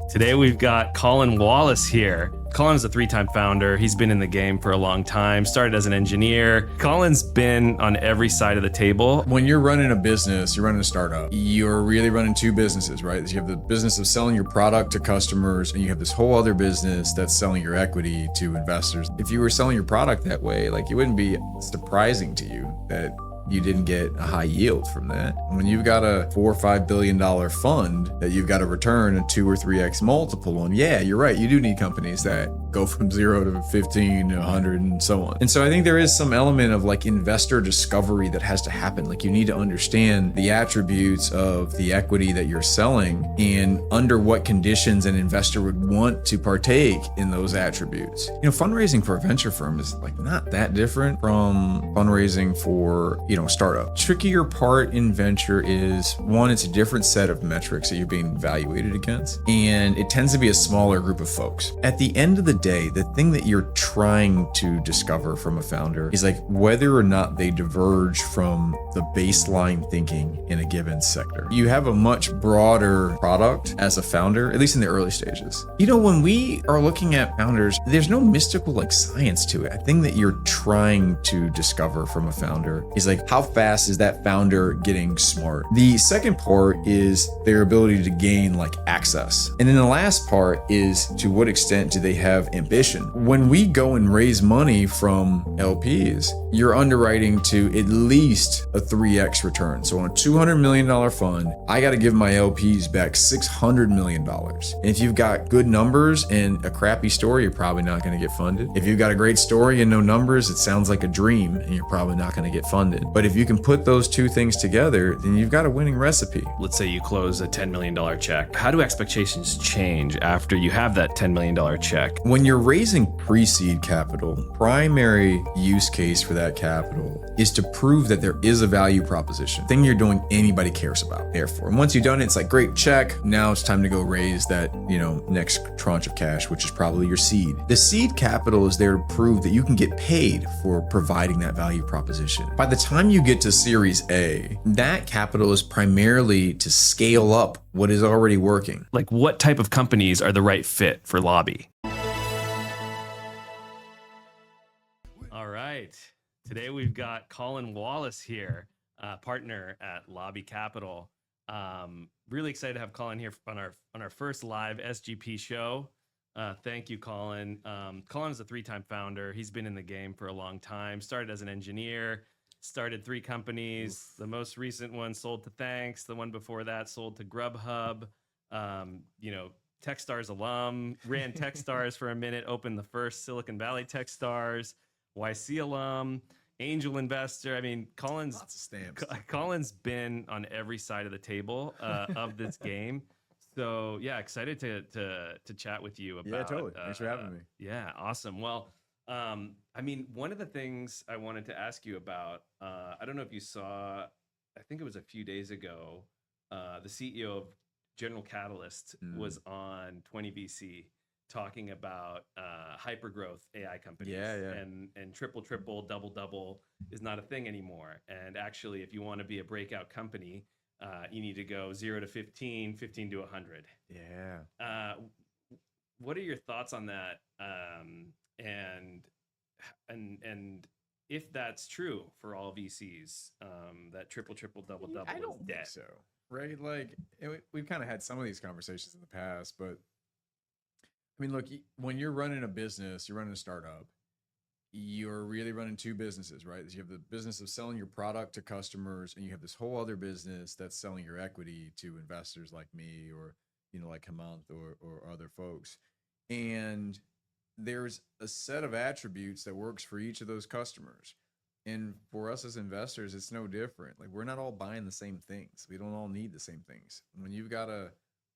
Today we've got Collin Wallace here. Collin is a 3-time founder. He's been in the game for a long time, started as an engineer. Collin's been on every side of the table. When you're running a business, you're running a startup, you're really running two businesses, right? You have the business of selling your product to customers, and you have this whole other business that's selling your equity to investors. If you were selling your product that way, like, it wouldn't be surprising to you that you didn't get a high yield from that. When you've got a $4 or $5 billion fund that you've got to return a 2 or 3x multiple on, yeah, you're right. You do need companies that go from 0 to 15 to 100 and so on. And so I think there is some element of like investor discovery that has to happen. Like, you need to understand the attributes of the equity that you're selling and under what conditions an investor would want to partake in those attributes. You know, fundraising for a venture firm is like not that different from fundraising for, startup. Trickier part in venture is, one, it's a different set of metrics that you're being evaluated against, and it tends to be a smaller group of folks. At the end of the day, the thing that you're trying to discover from a founder is like whether or not they diverge from the baseline thinking in a given sector. You have a much broader product as a founder, at least in the early stages. When we are looking at founders, there's no mystical like science to it. A thing that you're trying to discover from a founder is like, how fast is that founder getting smart? The second part is their ability to gain like access. And then the last part is, to what extent do they have ambition? When we go and raise money from LPs, you're underwriting to at least a 3x return. So on a $200 million fund, I got to give my LPs back $600 million. And if you've got good numbers and a crappy story, you're probably not going to get funded. If you've got a great story and no numbers, it sounds like a dream and you're probably not going to get funded. But if you can put those two things together, then you've got a winning recipe. Let's say you close a $10 million check. How do expectations change after you have that $10 million check? When you're raising pre-seed capital, primary use case for that capital is to prove that there is a value proposition, thing you're doing anybody cares about, therefore. And once you've done it, it's like, great, check. Now it's time to go raise that, next tranche of cash, which is probably your seed. The seed capital is there to prove that you can get paid for providing that value proposition. By the time you get to Series A, that capital is primarily to scale up what is already working. Like, what type of companies are the right fit for Lobby? All right. Today we've got Collin Wallace here, partner at Lobby Capital. Really excited to have Collin here on our first live SGP show. Thank you, Collin. Collin is a 3-time founder. He's been in the game for a long time. Started as an engineer. Started 3 companies. Oof. The most recent one sold to Thanx. The one before that sold to Grubhub. Techstars alum. Ran Techstars for a minute. Opened the first Silicon Valley Techstars. YC alum. Angel investor. I mean, Colin's lots of stamps. Colin's been on every side of the table of this game. So yeah, excited to chat with you about. Yeah, totally. Thanks for having me. Yeah, awesome. Well, one of the things I wanted to ask you about, I don't know if you saw, I think it was a few days ago, the CEO of General Catalyst was on 20VC talking about hypergrowth AI companies. Yeah. And triple, double is not a thing anymore. And actually, if you want to be a breakout company, you need to go 0 to 15, 15 to 100. Yeah. What are your thoughts on that? And if that's true for all VCs, that triple, double is I don't dead. think so, right? Like, we've kind of had some of these conversations in the past, but I mean, look, when you're running a business, you're running a startup, you're really running two businesses, right? You have the business of selling your product to customers, and you have this whole other business that's selling your equity to investors like me or, like Hemant or other folks. And there's a set of attributes that works for each of those customers. And for us as investors, it's no different. Like, we're not all buying the same things. We don't all need the same things. When you've got a,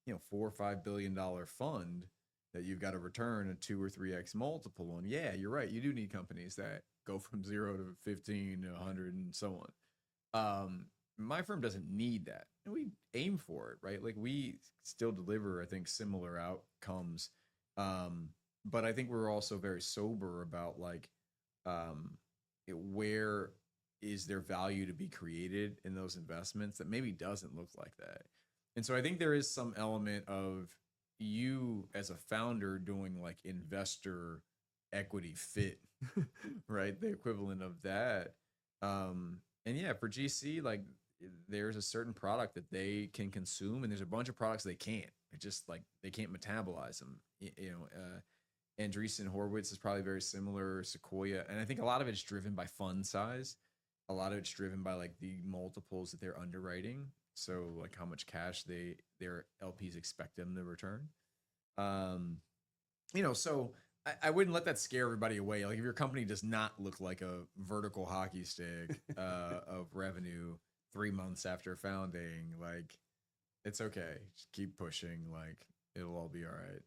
$4 or $5 billion fund that you've got to return a 2 or 3x multiple on, yeah, you're right. You do need companies that go from 0 to 15 to 100 and so on. My firm doesn't need that. And we aim for it, right? Like, we still deliver, I think, similar outcomes. But I think we're also very sober about like, where is there value to be created in those investments that maybe doesn't look like that. And so I think there is some element of you as a founder doing like investor equity fit, right? The equivalent of that. And yeah, for GC, like there's a certain product that they can consume, and there's a bunch of products they can't. It just like they can't metabolize them. Andreessen Horowitz is probably very similar, Sequoia, and I think a lot of it's driven by fund size. A lot of it's driven by like the multiples that they're underwriting. So like how much cash their LPs expect them to return. So I wouldn't let that scare everybody away. Like if your company does not look like a vertical hockey stick of revenue 3 months after founding, like it's okay. Just keep pushing. Like it'll all be all right.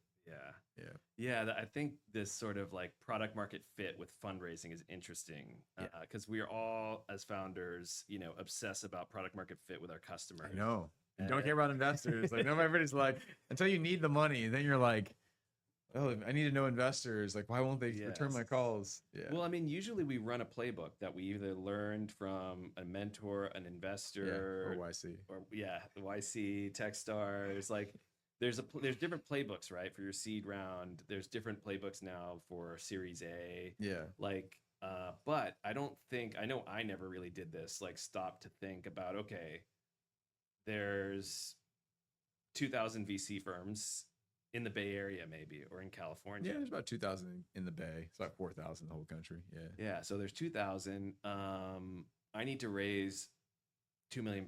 I think this sort of like product market fit with fundraising is interesting because we are all as founders, obsess about product market fit with our customers. I know. And don't care about investors. Like everybody's like, until you need the money, then you're like, oh, I need to know investors. Like, why won't they return my calls? Yeah. Well, I mean, usually we run a playbook that we either learned from a mentor, an investor, or YC, YC, Techstars. Like, there's different playbooks, right? For your seed round, there's different playbooks now for Series A. Yeah. Like, but I know I never really did this. Like, stop to think about, okay, there's 2,000 VC firms in the Bay Area, maybe, or in California. Yeah, there's about 2,000 in the Bay. It's about 4,000 in the whole country. Yeah. Yeah. So there's 2,000. I need to raise $2 million.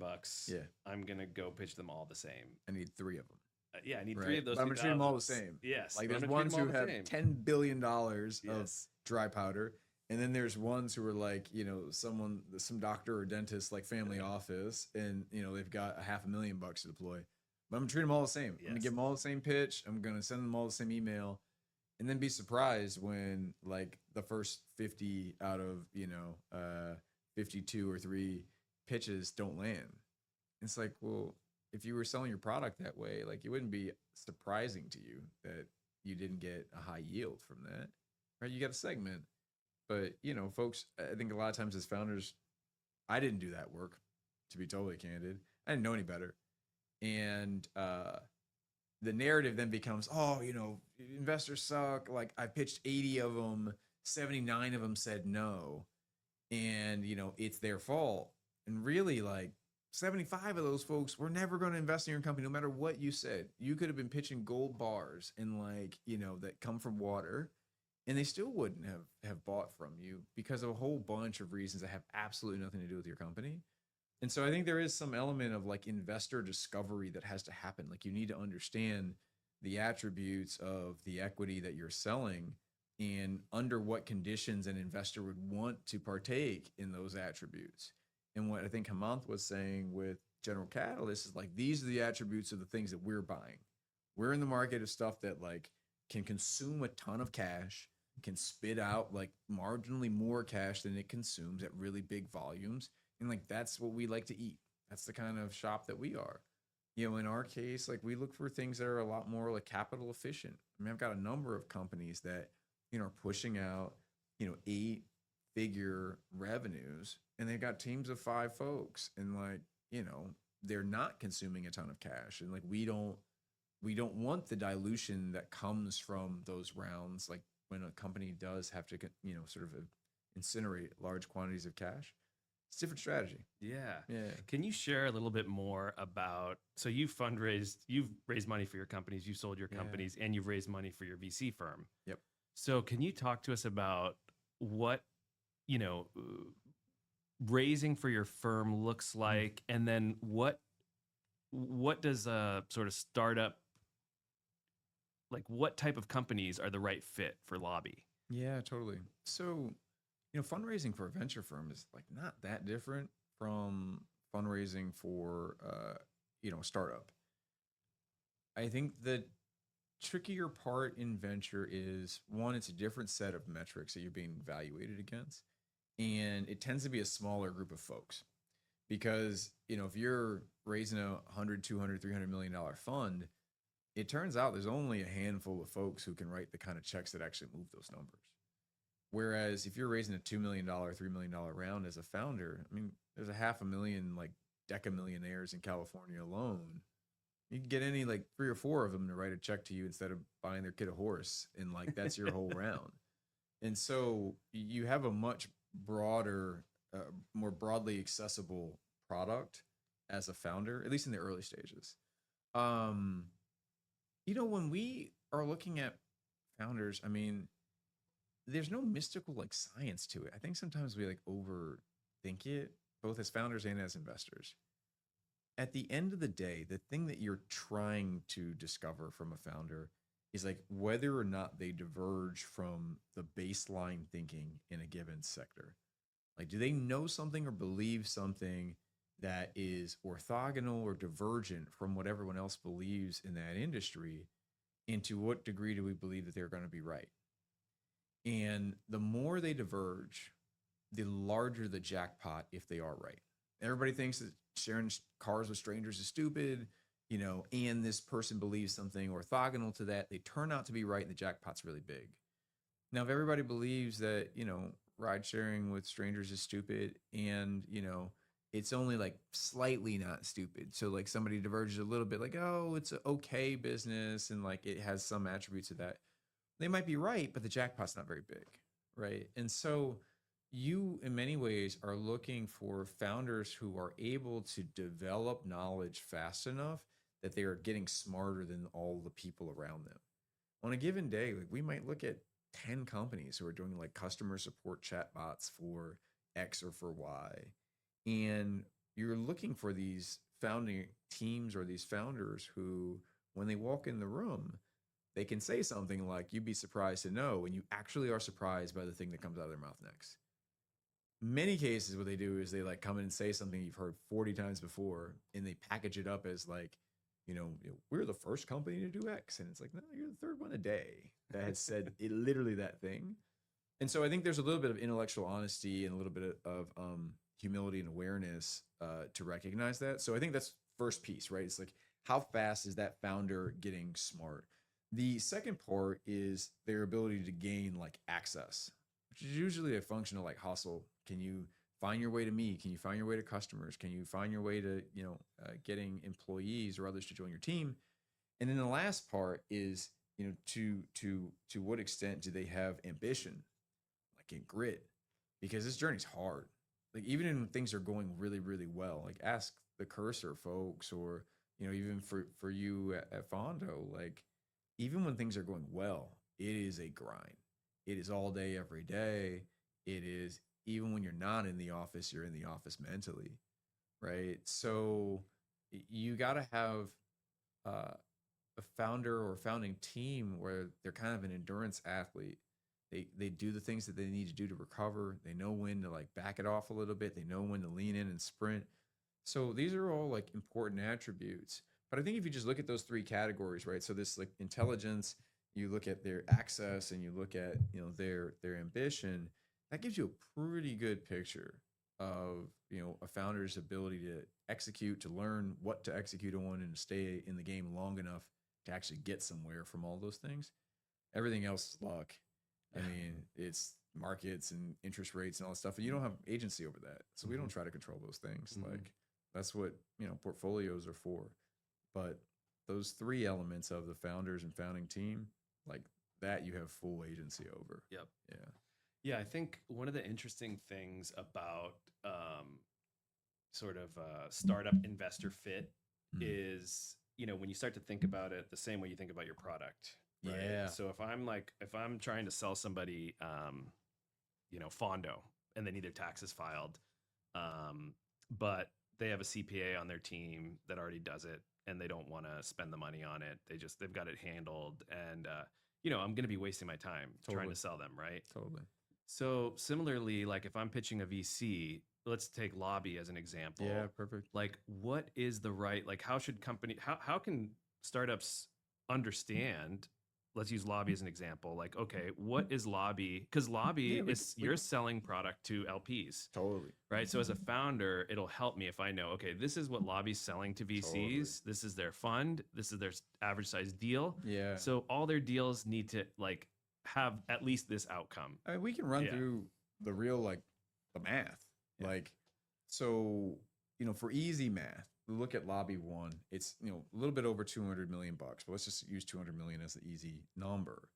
Yeah. I'm gonna go pitch them all the same. I need 3 of them. I need 3 of those. I'm gonna treat them all the same. Yes. Like there's ones who have $10 billion of dry powder. And then there's ones who are like, some doctor or dentist, like family office, and they've got $500,000 to deploy. But I'm gonna treat them all the same. I'm gonna give them all the same pitch. I'm gonna send them all the same email, and then be surprised when like the first 50 out of 52 or 3 pitches don't land. It's like, well, if you were selling your product that way, like it wouldn't be surprising to you that you didn't get a high yield from that, right? You got a segment. But, folks, I think a lot of times as founders, I didn't do that work, to be totally candid. I didn't know any better. And the narrative then becomes, investors suck. Like I pitched 80 of them, 79 of them said no. And, it's their fault. And really, like 75 of those folks were never going to invest in your company, no matter what you said. You could have been pitching gold bars and that come from water. And they still wouldn't have bought from you because of a whole bunch of reasons that have absolutely nothing to do with your company. And so I think there is some element of like investor discovery that has to happen. Like you need to understand the attributes of the equity that you're selling and under what conditions an investor would want to partake in those attributes. And what I think Hemanth was saying with General Catalyst is like, these are the attributes of the things that we're buying. We're in the market of stuff that like can consume a ton of cash, can spit out like marginally more cash than it consumes at really big volumes. And like, that's what we like to eat. That's the kind of shop that we are. In our case, like we look for things that are a lot more like capital efficient. I mean, I've got a number of companies that, are pushing out, 8-figure revenues, and they've got teams of 5 folks, and like, they're not consuming a ton of cash. And like, we don't want the dilution that comes from those rounds. Like when a company does have to, sort of incinerate large quantities of cash, it's a different strategy. Yeah. Can you share a little bit more about, so you've raised money for your companies, you've sold your companies, and you've raised money for your VC firm. Yep. So can you talk to us about what, raising for your firm looks like, and then what does a sort of startup, like what type of companies are the right fit for Lobby? Yeah, totally. So, fundraising for a venture firm is like not that different from fundraising for, a startup. I think the trickier part in venture is, one, it's a different set of metrics that you're being evaluated against. And it tends to be a smaller group of folks because, if you're raising a $100, $200, $300 million fund, it turns out there's only a handful of folks who can write the kind of checks that actually move those numbers. Whereas if you're raising a $2 million, $3 million round as a founder, I mean, there's 500,000 like deca millionaires in California alone You can get any like 3 or 4 of them to write a check to you instead of buying their kid a horse, and like that's your whole round. And so you have a much broader, more broadly accessible product as a founder, at least in the early stages. When we are looking at founders, I mean, there's no mystical like science to it. I think sometimes we like overthink it, both as founders and as investors. At the end of the day, the thing that you're trying to discover from a founder is like whether or not they diverge from the baseline thinking in a given sector. Like, do they know something or believe something that is orthogonal or divergent from what everyone else believes in that industry? And to what degree do we believe that they're going to be right? And the more they diverge, the larger the jackpot if they are right. Everybody thinks that sharing cars with strangers is stupid, and this person believes something orthogonal to that. They turn out to be right, and the jackpot's really big. Now, if everybody believes that, ride sharing with strangers is stupid, and, it's only like slightly not stupid. So like somebody diverges a little bit, like, oh, it's an okay business, and like it has some attributes of that. They might be right, but the jackpot's not very big, right? And so you, in many ways, are looking for founders who are able to develop knowledge fast enough that they are getting smarter than all the people around them. On a given day, like we might look at 10 companies who are doing like customer support chatbots for X or for Y. And you're looking for these founding teams or these founders who, when they walk in the room, they can say something like, you'd be surprised to know, and you actually are surprised by the thing that comes out of their mouth next. Many cases, what they do is they like come in and say something you've heard 40 times before, and they package it up as like, we're the first company to do X. And it's like, no, you're the third one a day that has said it, literally that thing. And so I think there's a little bit of intellectual honesty and a little bit of humility and awareness to recognize that. So I think that's first piece, right? It's like, how fast is that founder getting smart? The second part is their ability to gain like access, which is usually a function of like hustle. Can you find your way to me? Can you find your way to customers? Can you find your way to, getting employees or others to join your team? And then the last part is, to what extent do they have ambition, like in grit? Because this journey's hard. Like even when things are going really, really well, like ask the Cursor folks, or, even for you at FanGo, like even when things are going well, it is a grind. It is all day, every day. It is, even when you're not in the office, you're in the office mentally, right? So you got to have a founder or founding team where they're kind of an endurance athlete. They do the things that they need to do to recover. They know when to like back it off a little bit. They know when to lean in and sprint. So these are all like important attributes. But I think if you just look at those 3 categories, right? So this like intelligence, you look at their access, and you look at, their ambition, that gives you a pretty good picture of, a founder's ability to execute, to learn what to execute on, and to stay in the game long enough to actually get somewhere from all those things. Everything else is luck. I mean, it's markets and interest rates and all that stuff, and you don't have agency over that. So we don't try to control those things. Like that's what, portfolios are for. But those 3 elements of the founders and founding team, like that you have full agency over. Yep. Yeah. Yeah, I think one of the interesting things about sort of startup investor fit is, when you start to think about it the same way you think about your product. Right? Yeah. So if I'm trying to sell somebody, Fondo, and they need their taxes filed, but they have a CPA on their team that already does it, and they don't want to spend the money on it. They've got it handled, and I'm going to be wasting my time trying to sell them, right? Totally. So similarly, like if I'm pitching a VC, let's take Lobby as an example. Yeah, perfect. Like what is the right, like how can startups understand, let's use Lobby as an example. Like, okay, what is Lobby? Because Lobby you're selling product to LPs. Totally. Right. So as a founder, it'll help me if I know, okay, this is what Lobby's selling to VCs. Totally. This is their fund. This is their average size deal. Yeah. So all their deals need to like have at least this outcome. I mean, we can run through the real, like the math. Yeah. Like, so, for easy math, look at Lobby One, it's a little bit over 200 million bucks, but let's just use 200 million as the easy number.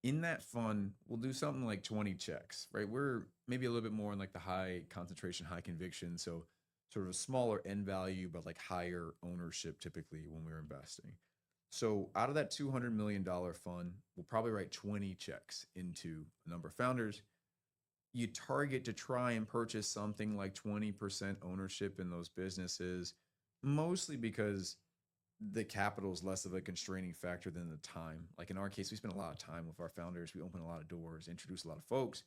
In that fund, we'll do something like 20 checks, right? We're maybe a little bit more in like the high concentration, high conviction, so sort of a smaller end value, but like higher ownership typically when we're investing. So out of that $200 million fund, we'll probably write 20 checks into a number of founders. You target to try and purchase something like 20% ownership in those businesses, mostly because the capital is less of a constraining factor than the time. Like in our case, we spend a lot of time with our founders. We open a lot of doors, introduce a lot of folks.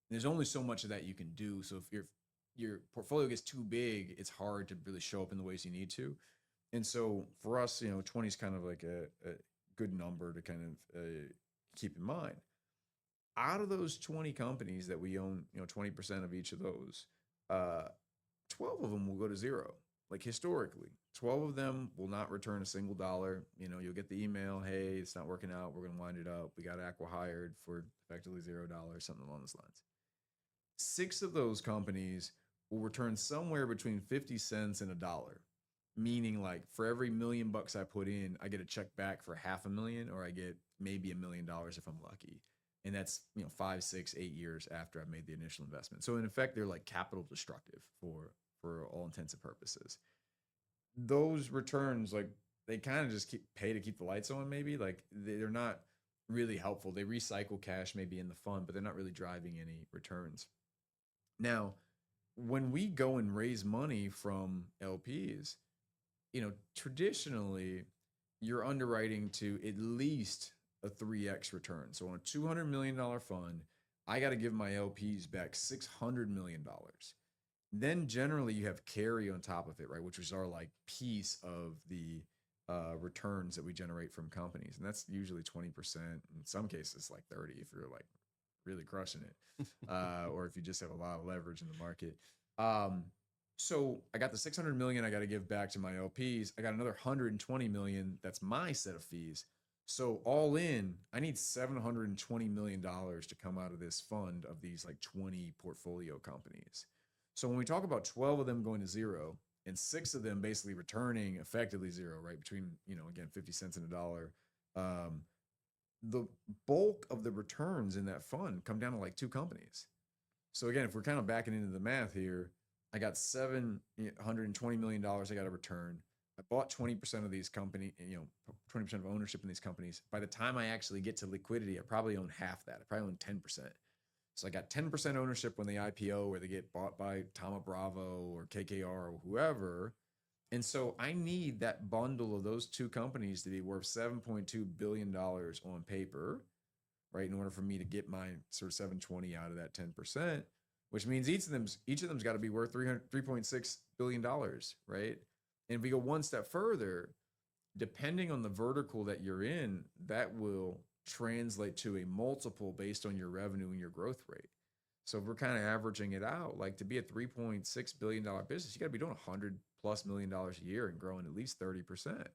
And there's only so much of that you can do. So if your portfolio gets too big, it's hard to really show up in the ways you need to. And so for us, 20 is kind of like a good number to kind of keep in mind. Out of those 20 companies that we own, 20% of each of those, 12 of them will go to zero. Like historically, 12 of them will not return a single dollar. You'll get the email, hey, it's not working out. We're going to wind it up. We got acqui-hired for effectively $0, something along those lines. 6 of those companies will return somewhere between 50 cents and $1. Meaning like for every $1 million I put in, I get a check back for $500,000, or I get maybe $1 million if I'm lucky. And that's 5, 6, 8 years after I've made the initial investment. So in effect, they're like capital destructive for all intents and purposes. Those returns, like they kind of just pay to keep the lights on. Maybe like they're not really helpful. They recycle cash maybe in the fund, but they're not really driving any returns. Now, when we go and raise money from LPs, traditionally you're underwriting to at least a 3x return. So on a $200 million fund, I got to give my LPs back $600 million. Then generally you have carry on top of it, right? Which is our like piece of the returns that we generate from companies. And that's usually 20%, in some cases like 30 if you're like really crushing it. Or if you just have a lot of leverage in the market. So I got the 600 million I got to give back to my LPs. I got another 120 million. That's my set of fees. So all in, I need $720 million to come out of this fund of these like 20 portfolio companies. So when we talk about 12 of them going to zero and 6 of them basically returning effectively zero, right? Between, again, 50 cents and $1, the bulk of the returns in that fund come down to like 2 companies. So again, if we're kind of backing into the math here, I got $720 million I got to return. I bought 20% of these companies, 20% of ownership in these companies. By the time I actually get to liquidity, I probably own half that. I probably own 10%. So I got 10% ownership when they IPO, or they get bought by Thoma Bravo or KKR or whoever. And so I need that bundle of those 2 companies to be worth $7.2 billion on paper, right? In order for me to get my sort of 720 out of that 10%, which means each of them's got to be worth $3.6 billion, right? And if we go one step further, depending on the vertical that you're in, that will translate to a multiple based on your revenue and your growth rate. So if we're kind of averaging it out, like to be a $3.6 billion business, you got to be doing $100+ million a year and growing at least 30%.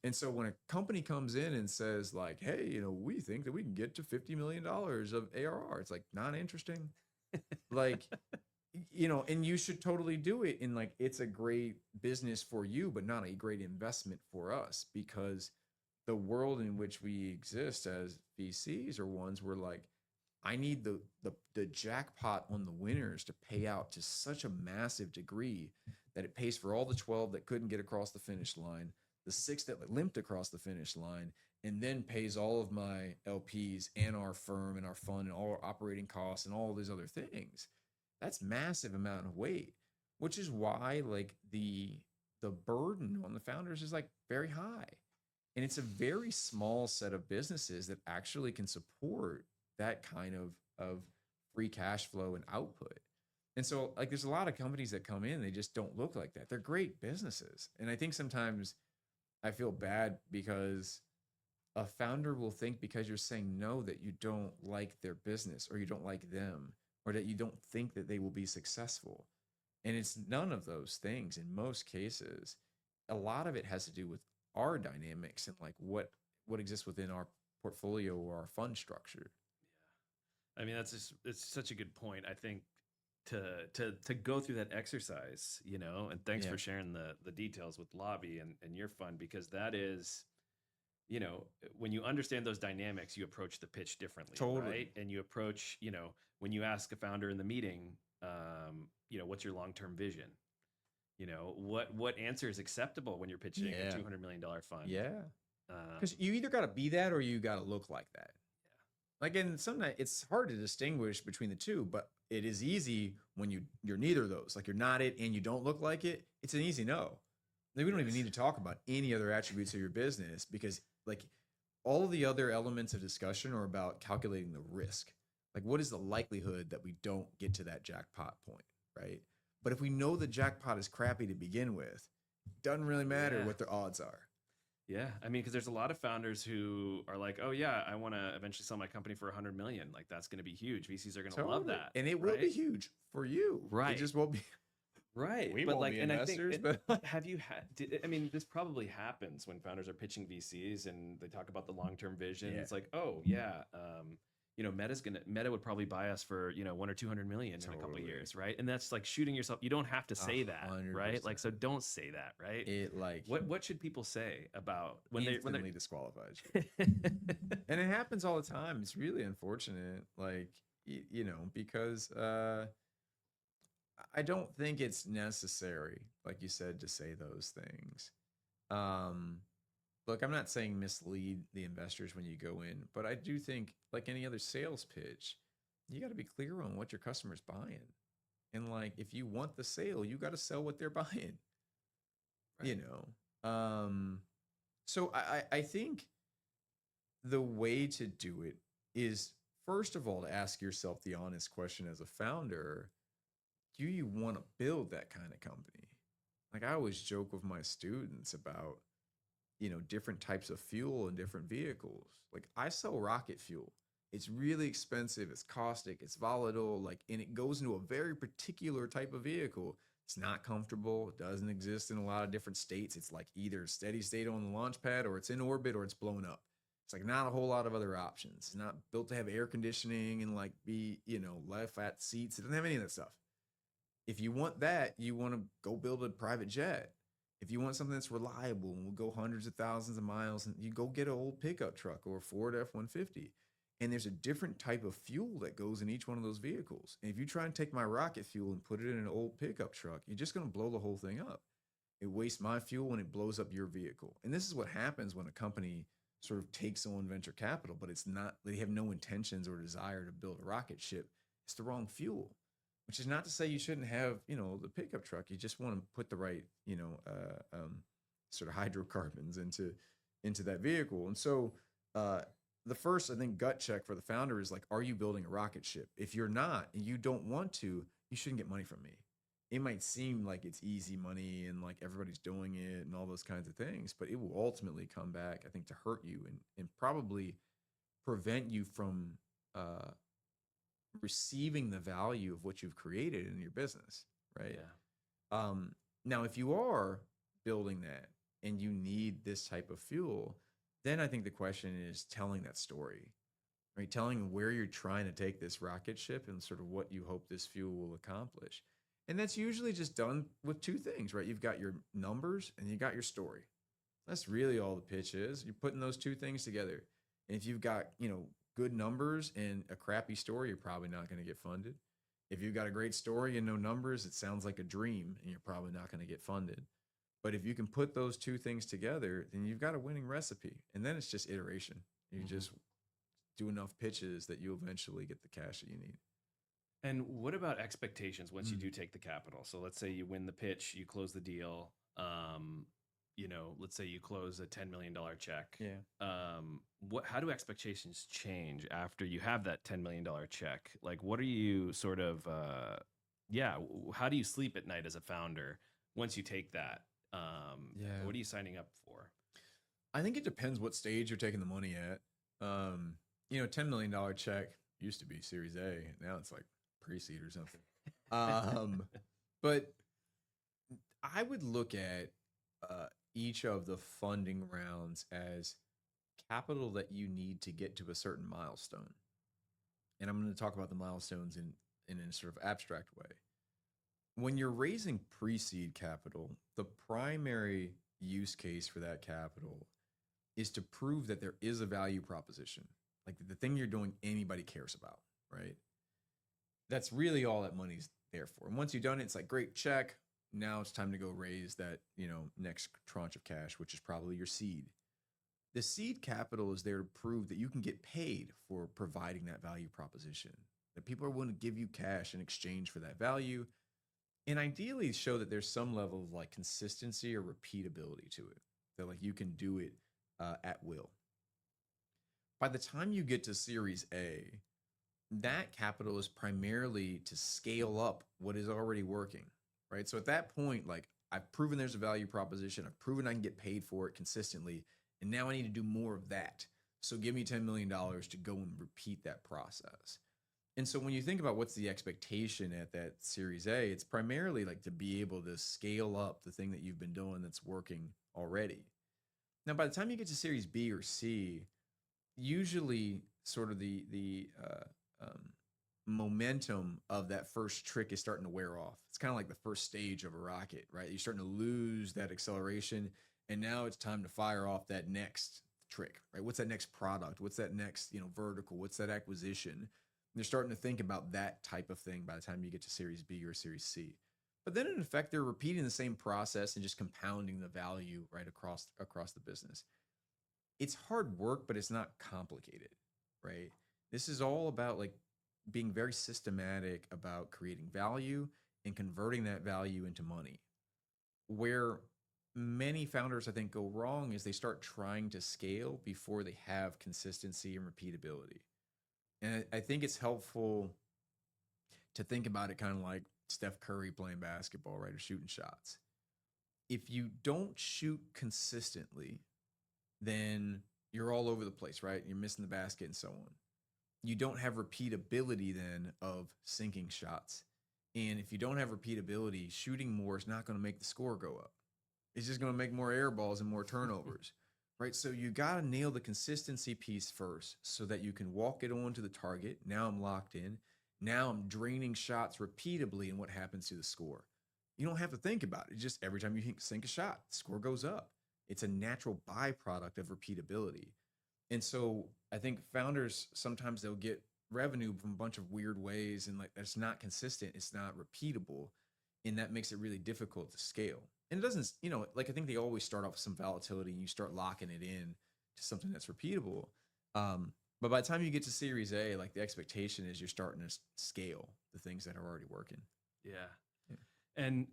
And so when a company comes in and says like, hey, we think that we can get to $50 million of ARR, it's like not interesting. Like, and you should totally do it. And like, it's a great business for you, but not a great investment for us, because the world in which we exist as VCs are ones where like, I need the jackpot on the winners to pay out to such a massive degree that it pays for all the 12 that couldn't get across the finish line, the 6 that limped across the finish line, and then pays all of my LPs and our firm and our fund and all our operating costs and all these other things. That's massive amount of weight, which is why like the burden on the founders is like very high. And it's a very small set of businesses that actually can support that kind of free cash flow and output. And so like there's a lot of companies that come in, they just don't look like that. They're great businesses. And I think sometimes I feel bad because a founder will think because you're saying no that you don't like their business, or you don't like them, or that you don't think that they will be successful. And it's none of those things in most cases. A lot of it has to do with our dynamics and like what exists within our portfolio or our fund structure. Yeah. I mean, it's such a good point. I think to go through that exercise, you know. And thanks Yeah. for sharing the details with Lobby and your fund, because that is, you know, when you understand those dynamics, you approach the pitch differently, Totally. right? And you approach, you know, when you ask a founder in the meeting, you know, what's your long-term vision? You know, what answer is acceptable when you're pitching a Yeah. $200 million fund? Yeah. Um, Because you either got to be that or you got to look like that. Like, and sometimes it's hard to distinguish between the two, but it is easy when you're neither of those. Like, you're not it and you don't look like it. It's an easy no. Like, we don't even Yes. need to talk about any other attributes of your business, because like all of the other elements of discussion are about calculating the risk. Like, what is the likelihood that we don't get to that jackpot point, right? But if we know the jackpot is crappy to begin with, doesn't really matter Yeah. what the odds are. Yeah, I mean, because there's a lot of founders who are like, "Oh yeah, I want to eventually sell my company for 100 million. Like that's going to be huge. VCs are going to love Totally. that, And it will be right? huge for you. Right. It just won't be. Right. We but won't like, be and investors, I think, but have you had? I mean, this probably happens when founders are pitching VCs and they talk about the long-term vision. Yeah. It's like, oh yeah, you know, Meta would probably buy us for, you know, 100 or 200 million in a couple of Totally. years, right? And that's like shooting yourself. You don't have to say that, right? Like, so 100%. don't say that, right? It like What should people say about when they instantly disqualifies you. And it happens all the time. It's really unfortunate. Like, you know, because I don't think it's necessary, like you said, to say those things. Look, I'm not saying mislead the investors when you go in, but I do think, like any other sales pitch, you got to be clear on what your customer's buying. And like, if you want the sale, you got to sell what they're buying. You know. So I think the way to do it is, first of all, to ask yourself the honest question as a founder: do you want to build that kind of company? Like, I always joke with my students about, you know, different types of fuel and different vehicles. Like, I sell rocket fuel. It's really expensive, it's caustic, it's volatile, like, and it goes into a very particular type of vehicle. It's not comfortable. It doesn't exist in a lot of different states. It's like either steady state on the launch pad, or it's in orbit, or it's blown up. It's like not a whole lot of other options. It's not built to have air conditioning and like be, you know, left fat seats. It doesn't have any of that stuff. If you want that, you want to go build a private jet. If you want something that's reliable and will go hundreds of thousands of miles, and you go get an old pickup truck or a Ford F-150. And there's a different type of fuel that goes in each one of those vehicles. And if you try and take my rocket fuel and put it in an old pickup truck, you're just going to blow the whole thing up. It wastes my fuel and it blows up your vehicle. And this is what happens when a company sort of takes on venture capital, but it's not, they have no intentions or desire to build a rocket ship. It's the wrong fuel, which is not to say you shouldn't have, you know, the pickup truck. You just want to put the right, you know, sort of hydrocarbons into that vehicle. And so, the first, I think, gut check for the founder is like, are you building a rocket ship? If you're not, and you don't want to, you shouldn't get money from me. It might seem like it's easy money and like everybody's doing it and all those kinds of things, but it will ultimately come back, I think, to hurt you and probably prevent you from receiving the value of what you've created in your business, right? Yeah. Now, if you are building that and you need this type of fuel, then I think the question is telling that story, right? Telling where you're trying to take this rocket ship and sort of what you hope this fuel will accomplish. And that's usually just done with two things, right? You've got your numbers and you got your story. That's really all the pitch is. You're putting those two things together. And if you've got, you know, good numbers and a crappy story, you're probably not going to get funded. If you've got a great story and no numbers, it sounds like a dream and you're probably not going to get funded. But if you can put those two things together, then you've got a winning recipe. And then it's just iteration. You just do enough pitches that you eventually get the cash that you need. And what about expectations once you do take the capital? So let's say you win the pitch, you close the deal. You know, let's say you close a $10 million check. Yeah. How do expectations change after you have that $10 million check? Like, what are you sort of, how do you sleep at night as a founder once you take that? What are you signing up for? I think it depends what stage you're taking the money at. You know, $10 million check used to be Series A. Now it's like pre-seed or something. But I would look at each of the funding rounds as capital that you need to get to a certain milestone. And I'm going to talk about the milestones in a sort of abstract way. When you're raising pre-seed capital, the primary use case for that capital is to prove that there is a value proposition, like the thing you're doing anybody cares about, right? That's really all that money's there for. And once you've done it, it's like, great, check. Now it's time to go raise that, next tranche of cash, which is probably your seed. The seed capital is there to prove that you can get paid for providing that value proposition, that people are willing to give you cash in exchange for that value, and ideally show that there's some level of like consistency or repeatability to it, that like you can do it at will. By the time you get to Series A, that capital is primarily to scale up what is already working, right? So at that point, like, I've proven there's a value proposition, I've proven I can get paid for it consistently, and now I need to do more of that. So give me $10 million to go and repeat that process. And so when you think about what's the expectation at that Series A, it's primarily like to be able to scale up the thing that you've been doing that's working already. Now, by the time you get to Series B or C, usually sort of the momentum of that first trick is starting to wear off. It's kind of like the first stage of a rocket, right? You're starting to lose that acceleration, and now it's time to fire off that next trick, right? What's that next product? What's that next, vertical? What's that acquisition? They're starting to think about that type of thing by the time you get to Series B or Series C. But then in effect, they're repeating the same process and just compounding the value right across the business. It's hard work, but it's not complicated, right? This is all about like being very systematic about creating value and converting that value into money. Where many founders, I think, go wrong is they start trying to scale before they have consistency and repeatability. And I think it's helpful to think about it kind of like Steph Curry playing basketball, right, or shooting shots. If you don't shoot consistently, then you're all over the place, right? You're missing the basket and so on. You don't have repeatability then of sinking shots. And if you don't have repeatability, shooting more is not going to make the score go up. It's just going to make more air balls and more turnovers, right? So you got to nail the consistency piece first so that you can walk it on to the target. Now I'm locked in. Now I'm draining shots repeatably, and what happens to the score? You don't have to think about it. It's just every time you sink a shot, the score goes up. It's a natural byproduct of repeatability. And so I think founders, sometimes they'll get revenue from a bunch of weird ways, and like that's not consistent, it's not repeatable, and that makes it really difficult to scale. And it doesn't, like I think they always start off with some volatility and you start locking it in to something that's repeatable. But by the time you get to Series A, like the expectation is you're starting to scale the things that are already working. Yeah. And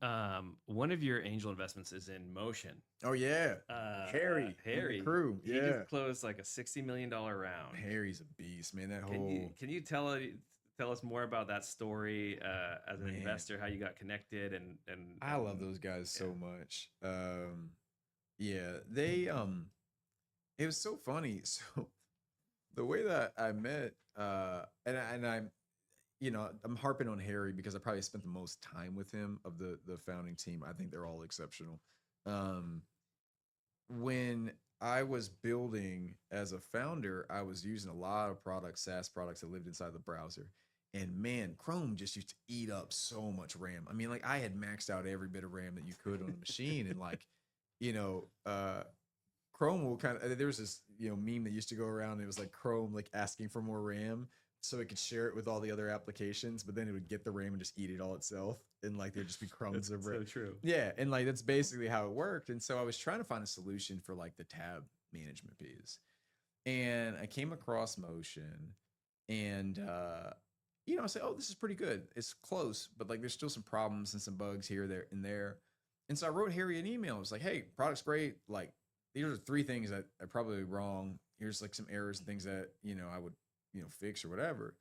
one of your angel investments is in Motion. Oh yeah, Harry, crew. He just closed like a $60 million round. Harry's a beast, man. Can you tell us more about that story as an investor, how you got connected, and I love those guys so much. They it was so funny. So the way that I met, and I'm. I'm harping on Harry because I probably spent the most time with him of the founding team. I think they're all exceptional. When I was building as a founder, I was using a lot of products, SaaS products that lived inside the browser. And man, Chrome just used to eat up so much RAM. I mean, like I had maxed out every bit of RAM that you could on a machine. And like, Chrome will there was this, meme that used to go around. And it was like Chrome, like asking for more RAM so it could share it with all the other applications, but then it would get the RAM and just eat it all itself. And like, there'd just be crumbs of RAM. So true. Yeah. And like, that's basically how it worked. And so I was trying to find a solution for like the tab management piece. And I came across Motion and, I said, oh, this is pretty good. It's close, but like, there's still some problems and some bugs here, there, and there. And so I wrote Harry an email. I was like, hey, product's great. Like, these are 3 things that are probably wrong. Here's like some errors and things that, I would, fix or whatever.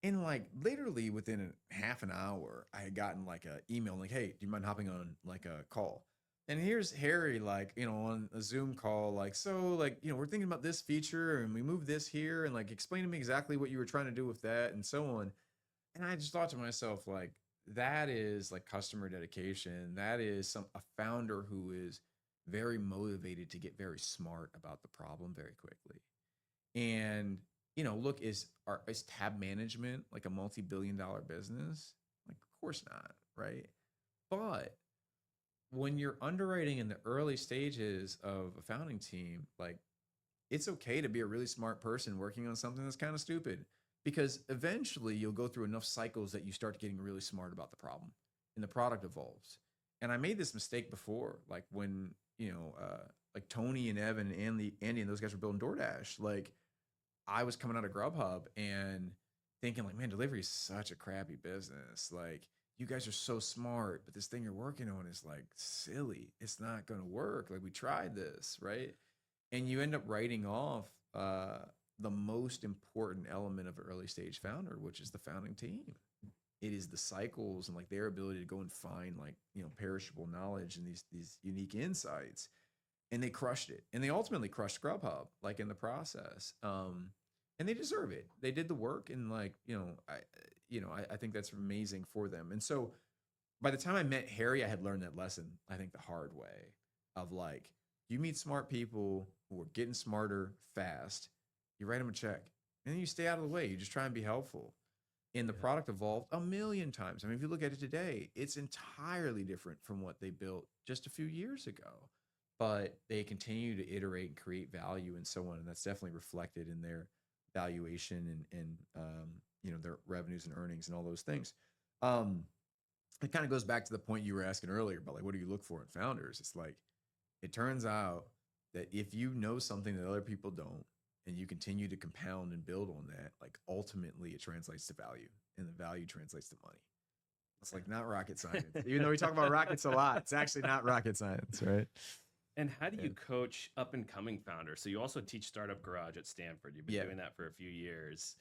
And like literally within half an hour, I had gotten like a email like, hey, do you mind hopping on like a call? And here's Harry, like, on a Zoom call, like, so like, we're thinking about this feature and we moved this here and like, explain to me exactly what you were trying to do with that and so on. And I just thought to myself, like, that is like customer dedication. That is a founder who is very motivated to get very smart about the problem very quickly. And look, is tab management like a multi-billion-dollar business? Like, of course not, right? But when you're underwriting in the early stages of a founding team, like, it's okay to be a really smart person working on something that's kind of stupid, because eventually you'll go through enough cycles that you start getting really smart about the problem and the product evolves. And I made this mistake before, like when, like Tony and Evan and Andy and those guys were building DoorDash. Like, I was coming out of Grubhub and thinking like, man, delivery is such a crappy business. Like, you guys are so smart, but this thing you're working on is like silly. It's not going to work. Like, we tried this, right? And you end up writing off the most important element of an early stage founder, which is the founding team. It is the cycles and like their ability to go and find like, perishable knowledge and these unique insights. And they crushed it. And they ultimately crushed Grubhub, like in the process. And they deserve it. They did the work, and like, I think that's amazing for them. And so by the time I met Harry, I had learned that lesson, I think the hard way, of like, you meet smart people who are getting smarter fast, you write them a check, and then you stay out of the way. You just try and be helpful. And the product evolved a million times. I mean, if you look at it today, it's entirely different from what they built just a few years ago. But they continue to iterate and create value and so on. And that's definitely reflected in their valuation and their revenues and earnings and all those things. It kind of goes back to the point you were asking earlier about like, what do you look for in founders? It's like, it turns out that if you know something that other people don't, and you continue to compound and build on that, like ultimately it translates to value, and the value translates to money. It's like not rocket science. Even though we talk about rockets a lot, it's actually not rocket science, right? And how do you coach up and coming founders? So you also teach Startup Garage at Stanford. You've been doing that for a few years.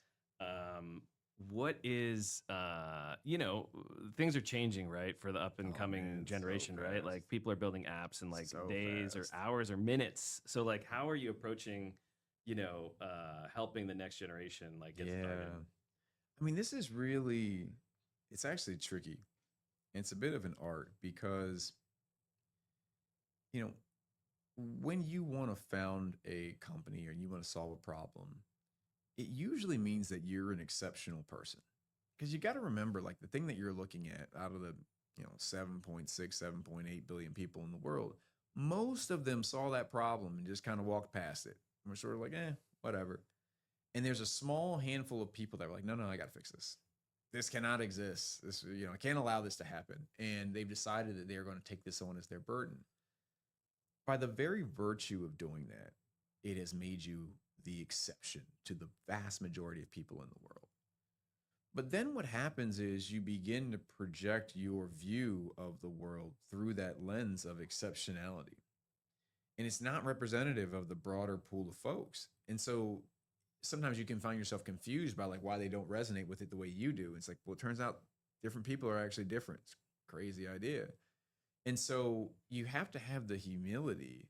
What is, things are changing, right? For the up and coming generation, right? Like, people are building apps in like days or hours or minutes. So like, how are you approaching, helping the next generation like get started? I mean, this is really, it's actually tricky. It's a bit of an art because, when you want to found a company or you want to solve a problem, it usually means that you're an exceptional person. Because you got to remember, like, the thing that you're looking at out of the 7.6, 7.8 billion people in the world, most of them saw that problem and just kind of walked past it. And we're sort of like, whatever. And there's a small handful of people that were like, no, I got to fix this. This cannot exist. This, I can't allow this to happen. And they've decided that they're going to take this on as their burden. By the very virtue of doing that, it has made you the exception to the vast majority of people in the world. But then what happens is you begin to project your view of the world through that lens of exceptionality. And it's not representative of the broader pool of folks. And so sometimes you can find yourself confused by like why they don't resonate with it the way you do. It's like, well, it turns out different people are actually different. It's a crazy idea. And so you have to have the humility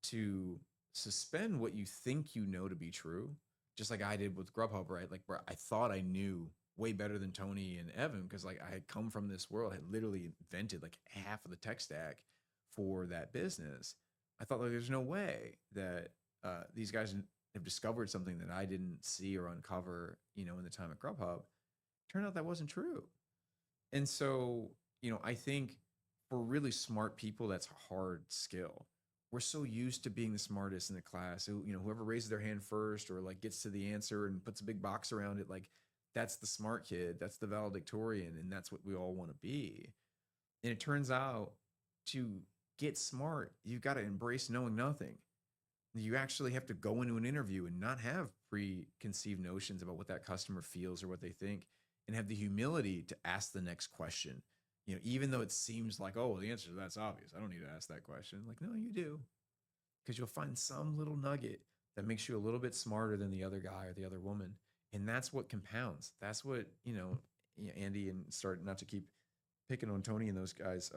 to suspend what you think you know to be true, just like I did with Grubhub, right? Like, where I thought I knew way better than Tony and Evan, because like I had come from this world, I had literally invented like half of the tech stack for that business. I thought like there's no way that these guys have discovered something that I didn't see or uncover, in the time at Grubhub. Turned out that wasn't true. And so, I think for really smart people, that's a hard skill. We're so used to being the smartest in the class. Whoever raises their hand first or like gets to the answer and puts a big box around it, like that's the smart kid, that's the valedictorian, and that's what we all want to be. And it turns out to get smart, you've got to embrace knowing nothing. You actually have to go into an interview and not have preconceived notions about what that customer feels or what they think, and have the humility to ask the next question. Even though it seems like, oh, well, the answer to that's obvious, I don't need to ask that question. Like, no, you do. Because you'll find some little nugget that makes you a little bit smarter than the other guy or the other woman. And that's what compounds. That's what, Andy, and start not to keep picking on Tony and those guys.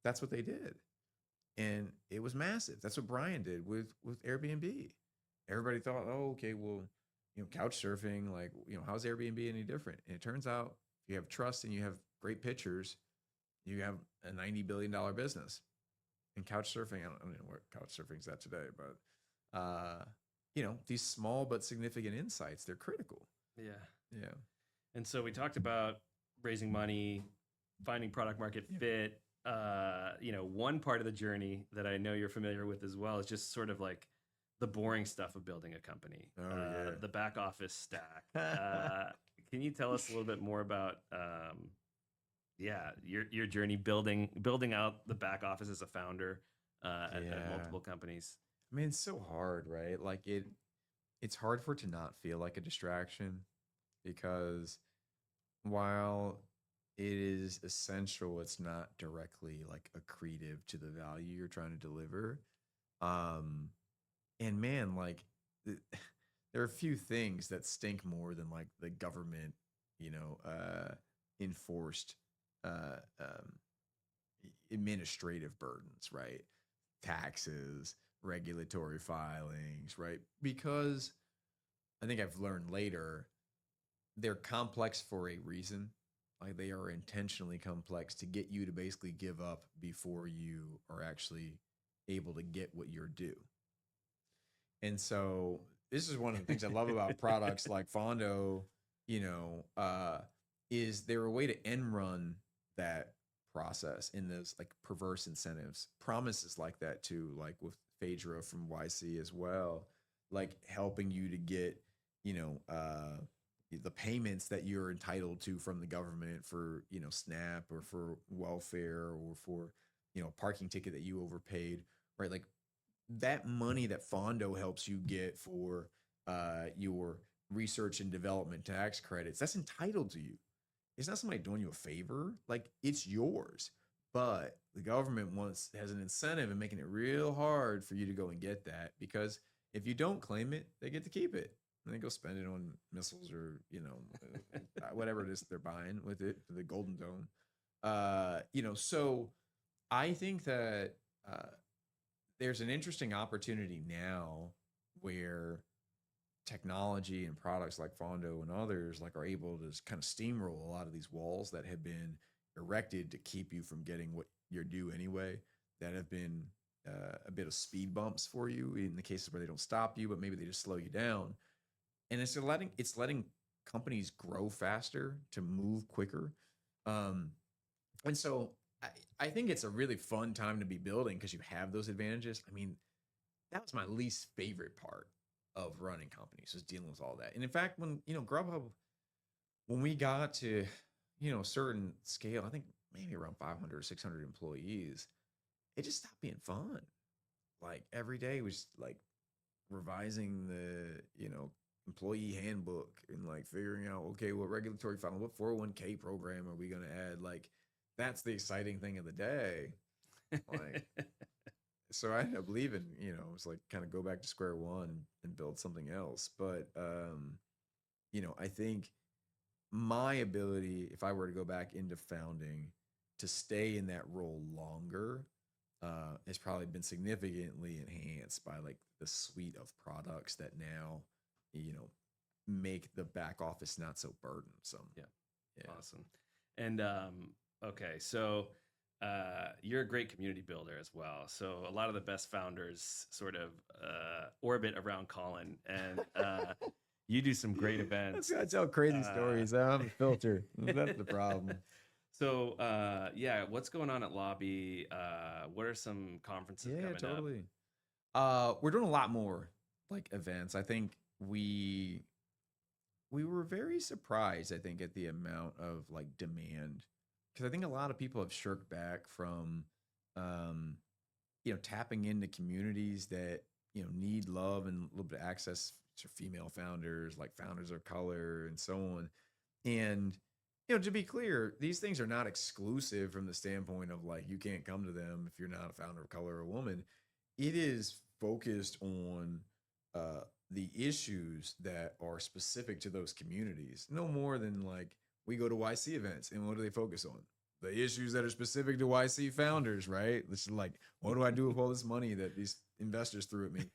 That's what they did. And it was massive. That's what Brian did with Airbnb. Everybody thought, oh, okay, well, couch surfing, like, how's Airbnb any different? And it turns out if you have trust and you have great pictures, you have a $90 billion business. And couch surfing, I don't know what couch surfing is at today, but these small but significant insights, they're critical. Yeah. Yeah. And so we talked about raising money, finding product market fit. One part of the journey that I know you're familiar with as well is just sort of like the boring stuff of building a company, the back office stack. Can you tell us a little bit more about, your journey building out the back office as a founder at multiple companies? I mean, it's so hard, right? Like it's hard for it to not feel like a distraction, because while it is essential, it's not directly like accretive to the value you're trying to deliver. And man, like there are a few things that stink more than like the government, enforced administrative burdens, right? Taxes, regulatory filings, right? Because I think I've learned later, they're complex for a reason. Like they are intentionally complex to get you to basically give up before you are actually able to get what you're due. And so this is one of the things I love about products like FanGo, is there a way to end run that process in those like perverse incentives, promises like that too, like with Phaedra from YC as well, like helping you to get, the payments that you're entitled to from the government for, SNAP or for welfare or for, a parking ticket that you overpaid, right? Like that money that FanGo helps you get for your research and development tax credits, that's entitled to you. It's not somebody doing you a favor. Like it's yours, but the government has an incentive in making it real hard for you to go and get that, because if you don't claim it, they get to keep it. And they go spend it on missiles or, whatever it is they're buying with it for the Golden Dome. So I think that there's an interesting opportunity now where technology and products like FanGo and others like are able to kind of steamroll a lot of these walls that have been erected to keep you from getting what you're due anyway, that have been a bit of speed bumps for you in the cases where they don't stop you, but maybe they just slow you down. And it's letting companies grow faster, to move quicker. And so I think it's a really fun time to be building because you have those advantages. I mean, that was my least favorite part of running companies, was dealing with all that. And in fact, when, Grubhub, when we got to, a certain scale, I think maybe around 500 or 600 employees, it just stopped being fun. Like every day was like revising the, employee handbook and like figuring out, okay, what regulatory filing, what 401k program are we going to add? Like that's the exciting thing of the day. Like, so I ended up leaving, it was like kind of go back to square one and build something else. But, I think my ability, if I were to go back into founding, to stay in that role longer, has probably been significantly enhanced by like the suite of products that now, make the back office not so burdensome. Yeah. Awesome. And okay, so you're a great community builder as well. So a lot of the best founders sort of orbit around Colin, and you do some great events. I tell crazy stories. I'm a filter. That's the problem. So what's going on at Lobby? What are some conferences coming up? We're doing a lot more like events. I think we were very surprised, I think, at the amount of like demand, because I think a lot of people have shirked back from tapping into communities that need love and a little bit of access to female founders, like founders of color and so on. And to be clear, these things are not exclusive from the standpoint of like you can't come to them if you're not a founder of color or a woman. It is focused on the issues that are specific to those communities, no more than like we go to YC events and what do they focus on? The issues that are specific to YC founders, right? It's like, what do I do with all this money that these investors threw at me?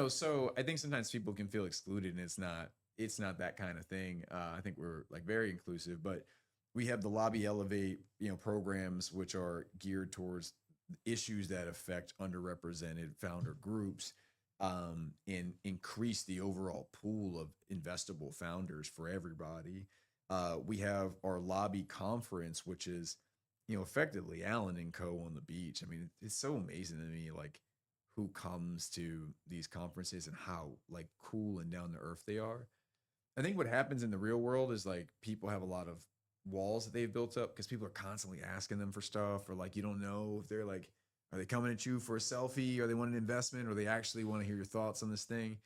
So I think sometimes people can feel excluded, and it's not that kind of thing. I think we're like very inclusive, but we have the Lobby Elevate, programs which are geared towards issues that affect underrepresented founder groups. and increase the overall pool of investable founders for everybody. We have our lobby conference, which is, effectively Allen and Co. on the beach. I mean, it's so amazing to me, like, who comes to these conferences and how like cool and down to earth they are. I think what happens in the real world is like people have a lot of walls that they've built up because people are constantly asking them for stuff, or like you don't know if they're like, are they coming at you for a selfie, or they want an investment, or they actually want to hear your thoughts on this thing.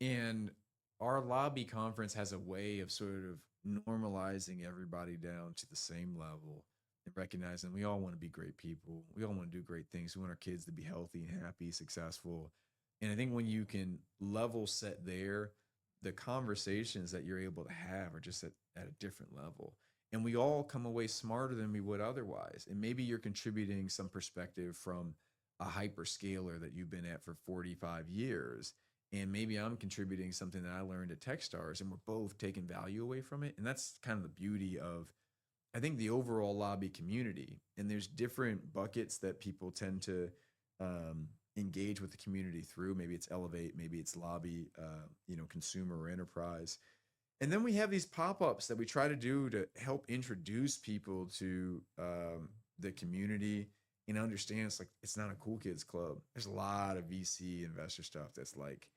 And our lobby conference has a way of sort of normalizing everybody down to the same level and recognizing we all want to be great people. We all want to do great things. We want our kids to be healthy and happy, successful. And I think when you can level set there, the conversations that you're able to have are just at a different level. And we all come away smarter than we would otherwise. And maybe you're contributing some perspective from a hyperscaler that you've been at for 45 years. And maybe I'm contributing something that I learned at Techstars, and we're both taking value away from it. And that's kind of the beauty of, I think, the overall lobby community. And there's different buckets that people tend to engage with the community through. Maybe it's Elevate, maybe it's lobby, consumer or enterprise. And then we have these pop-ups that we try to do to help introduce people to the community and understand it's not a cool kids club. There's a lot of VC investor stuff that's like,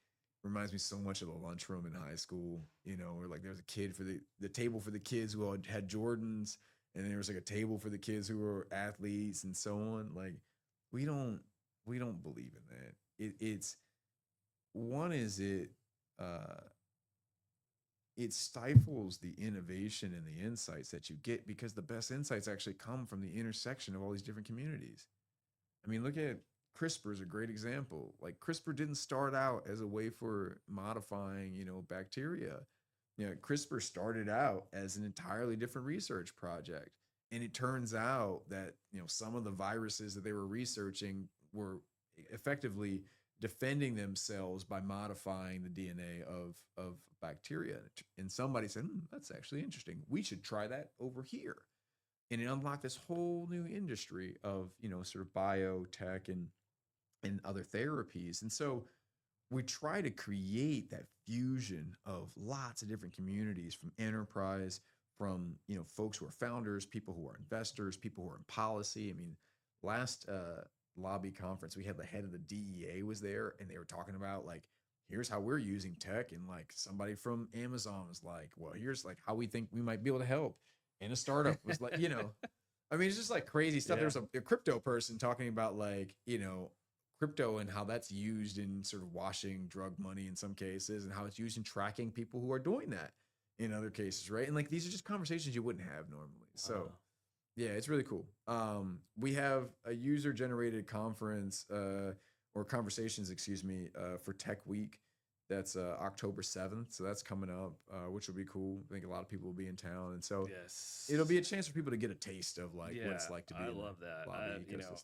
reminds me so much of the lunchroom in high school, where like there was a kid for the table for the kids who had Jordans, and then there was like a table for the kids who were athletes and so on. Like we don't believe in that. It stifles the innovation and the insights that you get, because the best insights actually come from the intersection of all these different communities. I mean, look at CRISPR is a great example. Like CRISPR didn't start out as a way for modifying, bacteria. CRISPR started out as an entirely different research project. And it turns out that, some of the viruses that they were researching were effectively defending themselves by modifying the DNA of bacteria. And somebody said, that's actually interesting. We should try that over here. And it unlocked this whole new industry of, sort of biotech and other therapies. And so we try to create that fusion of lots of different communities, from enterprise, from, folks who are founders, people who are investors, people who are in policy. I mean, last lobby conference, we had the head of the DEA was there, and they were talking about like, here's how we're using tech. And like somebody from Amazon was like, well, here's like how we think we might be able to help. And a startup was like, I mean, it's just like crazy stuff. Yeah. There's a crypto person talking about like, crypto and how that's used in sort of washing drug money in some cases, and how it's used in tracking people who are doing that in other cases, right? And like these are just conversations you wouldn't have normally. So yeah, it's really cool. We have a user-generated conference or conversations, for Tech Week. That's October 7th. So that's coming up, which will be cool. I think a lot of people will be in town. And so it'll be a chance for people to get a taste of like what it's like to be I love that.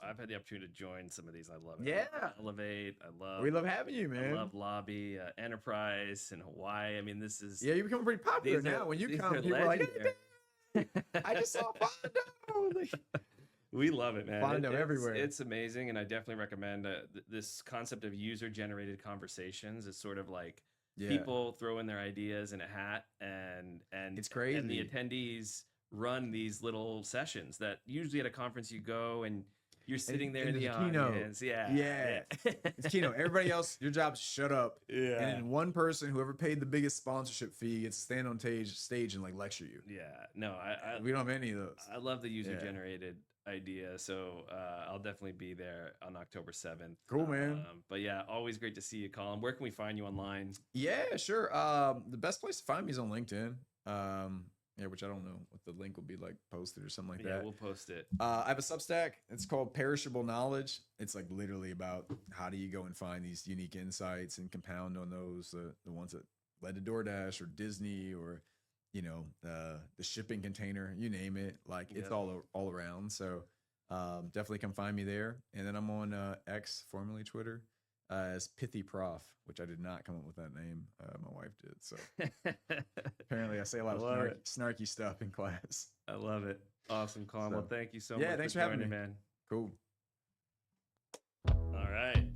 I've had the opportunity to join some of these. I love it. Yeah. Elevate. We love having you, man. I love lobby, enterprise in Hawaii. I mean, this is... Yeah, you're becoming pretty popular now. When you come, people are like, I just saw Fondo. We love it, man. Find them everywhere. It's amazing, and I definitely recommend this concept of user-generated conversations. Is sort of like people throw in their ideas in a hat, and it's crazy. And the attendees run these little sessions that usually at a conference you go and you're sitting there in the audience. Yeah. It's keynote. Everybody else, your job's shut up. Yeah. And then one person, whoever paid the biggest sponsorship fee, gets to stand on stage and like lecture you. Yeah. No, we don't have any of those. I love the user-generated idea. So I'll definitely be there on October 7th. Cool, man. But yeah, always great to see you, Colin. Where can we find you online? Yeah, sure. The best place to find me is on LinkedIn. Which I don't know what the link will be like posted or something like that. Yeah, we'll post it. I have a Substack. It's called Perishable Knowledge. It's like literally about how do you go and find these unique insights and compound on those, the ones that led to DoorDash or Disney or, the shipping container, you name it. Like it's all around. So definitely come find me there. And then I'm on X, formerly Twitter, as Pithy Prof, which I did not come up with that name. My wife did. So apparently I say a lot of snarky stuff in class. I love it. Awesome, Colin. Well, thank you so much. Yeah, thanks for having me, man. Cool. All right.